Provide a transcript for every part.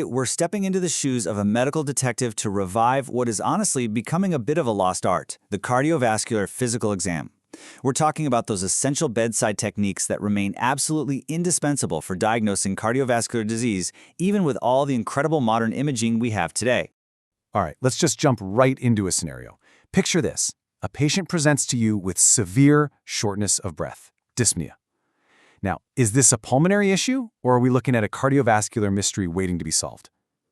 We're stepping into the shoes of a medical detective to revive what is honestly becoming a bit of a lost art, the cardiovascular physical exam. We're talking about those essential bedside techniques that remain absolutely indispensable for diagnosing cardiovascular disease, even with all the incredible modern imaging we have today. All right, let's just jump right into a scenario. Picture this. A patient presents to you with severe shortness of breath, dyspnea. Now, is this a pulmonary issue, or are we looking at a cardiovascular mystery waiting to be solved?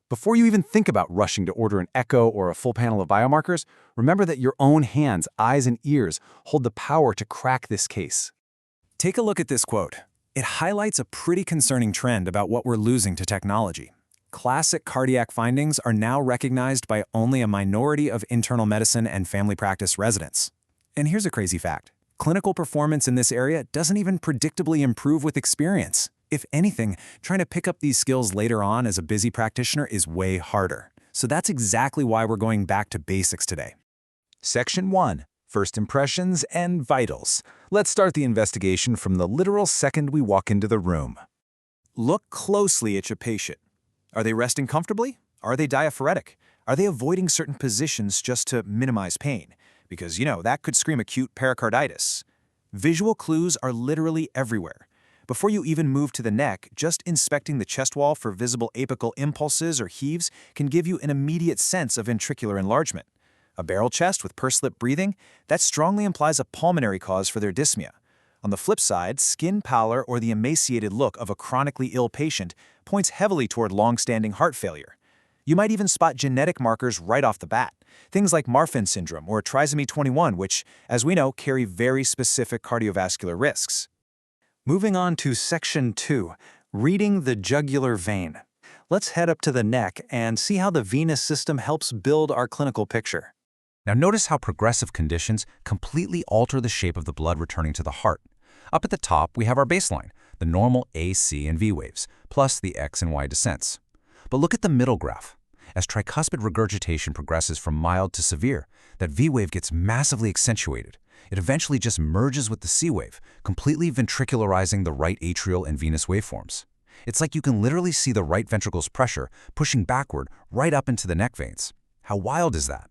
Before you even think about rushing to order an echo or a full panel of biomarkers, remember that your own hands, eyes, and ears hold the power to crack this case. Take a look at this quote. It highlights a pretty concerning trend about what we're losing to technology. Classic cardiac findings are now recognized by only a minority of internal medicine and family practice residents. And here's a crazy fact. Clinical performance in this area doesn't even predictably improve with experience. If anything, trying to pick up these skills later on as a busy practitioner is way harder. So that's exactly why we're going back to basics today. Section 1. First Impressions and Vitals. Let's start the investigation from the literal second we walk into the room. Look closely at your patient. Are they resting comfortably? Are they diaphoretic? Are they avoiding certain positions just to minimize pain? Because, that could scream acute pericarditis. Visual clues are literally everywhere. Before you even move to the neck, just inspecting the chest wall for visible apical impulses or heaves can give you an immediate sense of ventricular enlargement. A barrel chest with pursed lip breathing, that strongly implies a pulmonary cause for their dyspnea. On the flip side, skin pallor or the emaciated look of a chronically ill patient points heavily toward long-standing heart failure. You might even spot genetic markers right off the bat, things like Marfan syndrome or trisomy 21, which, as we know, carry very specific cardiovascular risks. Moving on to Section 2, reading the jugular vein. Let's head up to the neck and see how the venous system helps build our clinical picture. Now notice how progressive conditions completely alter the shape of the blood returning to the heart. Up at the top, we have our baseline, the normal A, C, and V waves, plus the X and Y descents. But look at the middle graph. As tricuspid regurgitation progresses from mild to severe, that V wave gets massively accentuated. It eventually just merges with the C wave, completely ventricularizing the right atrial and venous waveforms. It's like you can literally see the right ventricle's pressure pushing backward right up into the neck veins. How wild is that?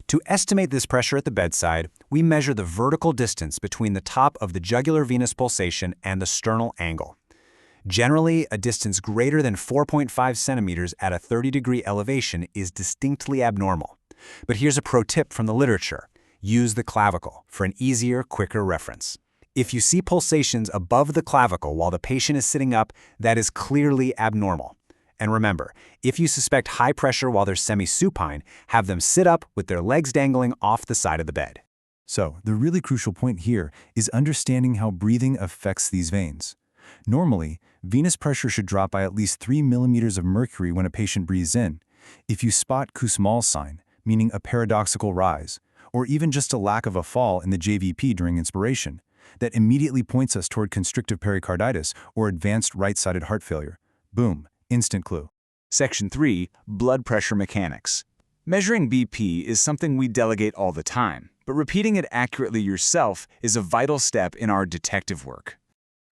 To estimate this pressure at the bedside, we measure the vertical distance between the top of the jugular venous pulsation and the sternal angle. Generally, a distance greater than 4.5 centimeters at a 30-degree elevation is distinctly abnormal. But here's a pro tip from the literature. Use the clavicle for an easier, quicker reference. If you see pulsations above the clavicle while the patient is sitting up, that is clearly abnormal. And remember, if you suspect high pressure while they're semi-supine, have them sit up with their legs dangling off the side of the bed. So, the really crucial point here is understanding how breathing affects these veins. Normally, venous pressure should drop by at least 3 millimeters of mercury when a patient breathes in. If you spot Kussmaul's sign, meaning a paradoxical rise, or even just a lack of a fall in the JVP during inspiration, that immediately points us toward constrictive pericarditis or advanced right-sided heart failure. Boom, instant clue. Section 3. Blood pressure mechanics. Measuring BP is something we delegate all the time, but repeating it accurately yourself is a vital step in our detective work.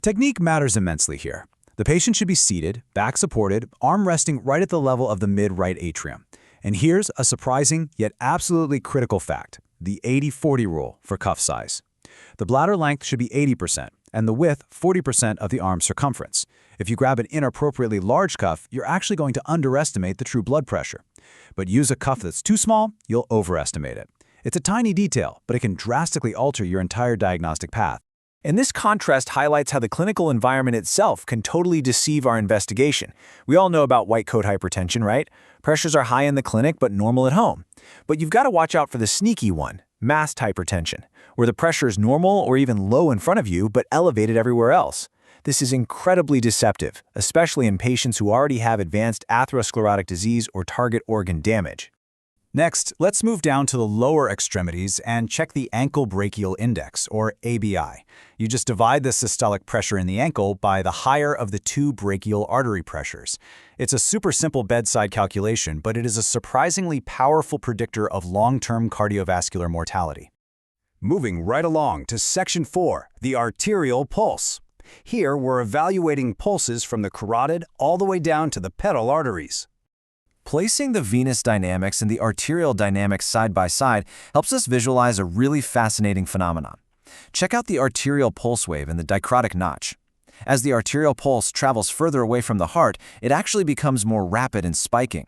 Technique matters immensely here. The patient should be seated, back supported, arm resting right at the level of the mid-right atrium. And here's a surprising yet absolutely critical fact, the 80-40 rule for cuff size. The bladder length should be 80% and the width 40% of the arm circumference. If you grab an inappropriately large cuff, you're actually going to underestimate the true blood pressure. But use a cuff that's too small, you'll overestimate it. It's a tiny detail, but it can drastically alter your entire diagnostic path. And this contrast highlights how the clinical environment itself can totally deceive our investigation. We all know about white coat hypertension, right? Pressures are high in the clinic but normal at home. But you've got to watch out for the sneaky one, masked hypertension, where the pressure is normal or even low in front of you but elevated everywhere else. This is incredibly deceptive, especially in patients who already have advanced atherosclerotic disease or target organ damage. Next, let's move down to the lower extremities and check the ankle brachial index, or ABI. You just divide the systolic pressure in the ankle by the higher of the two brachial artery pressures. It's a super simple bedside calculation, but it is a surprisingly powerful predictor of long-term cardiovascular mortality. Moving right along to Section 4, the arterial pulse. Here, we're evaluating pulses from the carotid all the way down to the pedal arteries. Placing the venous dynamics and the arterial dynamics side by side helps us visualize a really fascinating phenomenon. Check out the arterial pulse wave and the dicrotic notch. As the arterial pulse travels further away from the heart, it actually becomes more rapid and spiking.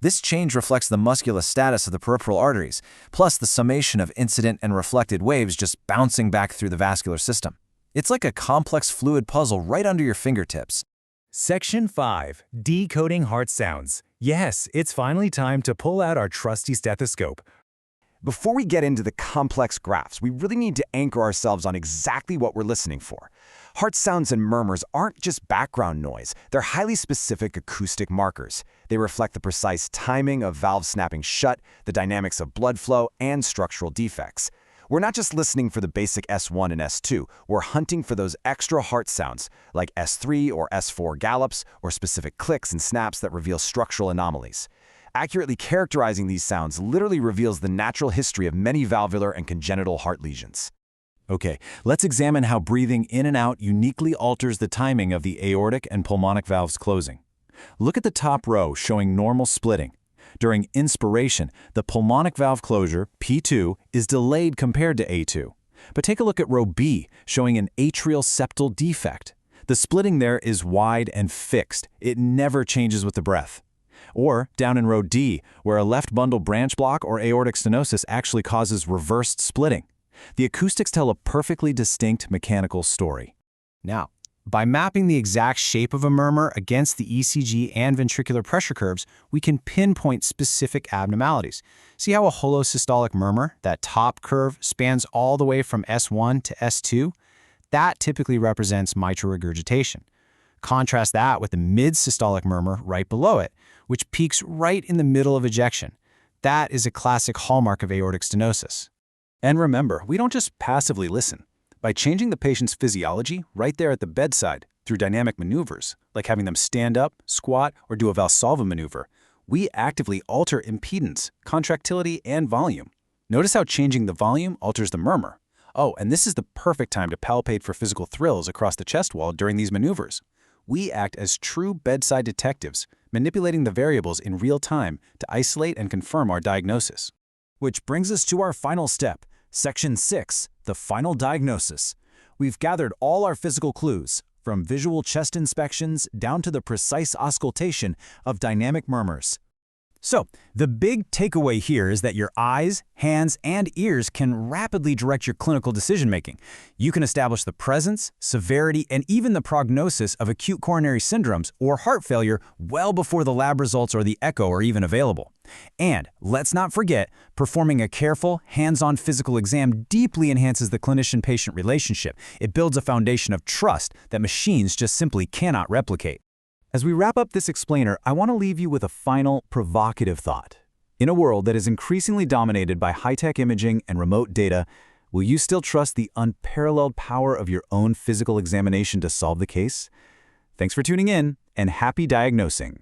This change reflects the musculostatus of the peripheral arteries, plus the summation of incident and reflected waves just bouncing back through the vascular system. It's like a complex fluid puzzle right under your fingertips. Section 5. Decoding heart sounds. Yes, it's finally time to pull out our trusty stethoscope. Before we get into the complex graphs, we really need to anchor ourselves on exactly what we're listening for. Heart sounds and murmurs aren't just background noise, they're highly specific acoustic markers. They reflect the precise timing of valves snapping shut, the dynamics of blood flow, and structural defects. We're not just listening for the basic S1 and S2, we're hunting for those extra heart sounds, like S3 or S4 gallops, or specific clicks and snaps that reveal structural anomalies. Accurately characterizing these sounds literally reveals the natural history of many valvular and congenital heart lesions. Okay, let's examine how breathing in and out uniquely alters the timing of the aortic and pulmonic valves closing. Look at the top row showing normal splitting. During inspiration, the pulmonic valve closure, P2, is delayed compared to A2. But take a look at row B, showing an atrial septal defect. The splitting there is wide and fixed. It never changes with the breath. Or down in row D, where a left bundle branch block or aortic stenosis actually causes reversed splitting. The acoustics tell a perfectly distinct mechanical story. Now, by mapping the exact shape of a murmur against the ECG and ventricular pressure curves, we can pinpoint specific abnormalities. See how a holosystolic murmur, that top curve, spans all the way from S1 to S2? That typically represents mitral regurgitation. Contrast that with the mid-systolic murmur right below it, which peaks right in the middle of ejection. That is a classic hallmark of aortic stenosis. And remember, we don't just passively listen. By changing the patient's physiology right there at the bedside through dynamic maneuvers, like having them stand up, squat, or do a Valsalva maneuver, we actively alter impedance, contractility, and volume. Notice how changing the volume alters the murmur. Oh, and this is the perfect time to palpate for physical thrills across the chest wall during these maneuvers. We act as true bedside detectives, manipulating the variables in real time to isolate and confirm our diagnosis. Which brings us to our final step, Section 6, the final diagnosis. We've gathered all our physical clues, from visual chest inspections down to the precise auscultation of dynamic murmurs. So, the big takeaway here is that your eyes, hands, and ears can rapidly direct your clinical decision-making. You can establish the presence, severity, and even the prognosis of acute coronary syndromes or heart failure well before the lab results or the echo are even available. And let's not forget, performing a careful, hands-on physical exam deeply enhances the clinician-patient relationship. It builds a foundation of trust that machines just simply cannot replicate. As we wrap up this explainer, I want to leave you with a final, provocative thought. In a world that is increasingly dominated by high-tech imaging and remote data, will you still trust the unparalleled power of your own physical examination to solve the case? Thanks for tuning in, and happy diagnosing.